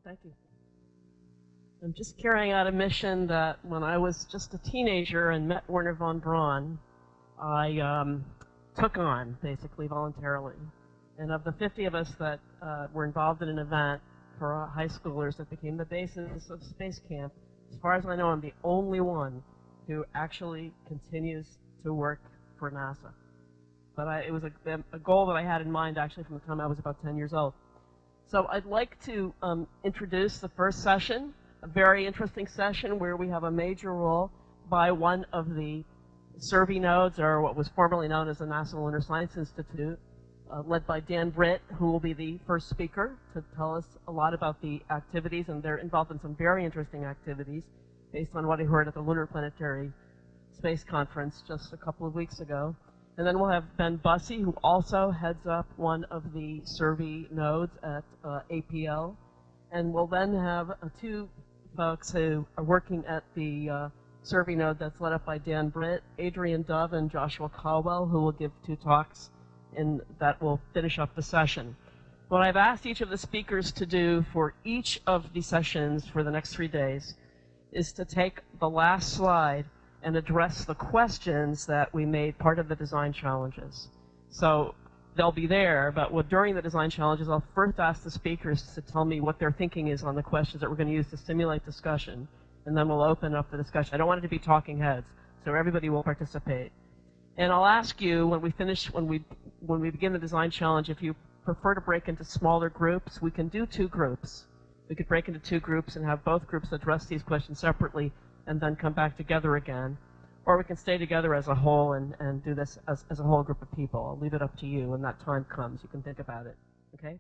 Thank you. I'm just carrying out a mission that when I was just a teenager and met Wernher von Braun, I took on, basically, voluntarily. And of the 50 of us that were involved in an event for high schoolers that became the basis of Space Camp, as far as I know, I'm the only one who actually continues to work for NASA. But it was a goal that I had in mind, actually, from the time I was about 10 years old. So I'd like to introduce the first session, a very interesting session where we have a major role by one of the survey nodes, or what was formerly known as the NASA Lunar Science Institute, led by Dan Britt, who will be the first speaker to tell us a lot about the activities, and they're involved in some very interesting activities based on what I heard at the Lunar Planetary Space Conference just a couple of weeks ago. And then we'll have Ben Bussey, who also heads up one of the survey nodes at APL. And we'll then have two folks who are working at the survey node that's led up by Dan Britt, Adrian Dove and Joshua Caldwell, who will give two talks that will finish up the session. What I've asked each of the speakers to do for each of the sessions for the next 3 days is to take the last slide and address the questions that we made part of the design challenges. So they'll be there, but during the design challenges, I'll first ask the speakers to tell me what their thinking is on the questions that we're going to use to stimulate discussion, and then we'll open up the discussion. I don't want it to be talking heads, so everybody will participate. And I'll ask you when we begin the design challenge, if you prefer to break into smaller groups, we can do 2 groups. We could break into 2 groups and have both groups address these questions separately and then come back together again. Or we can stay together as a whole and do this as a whole group of people. I'll leave it up to you when that time comes. You can think about it, okay?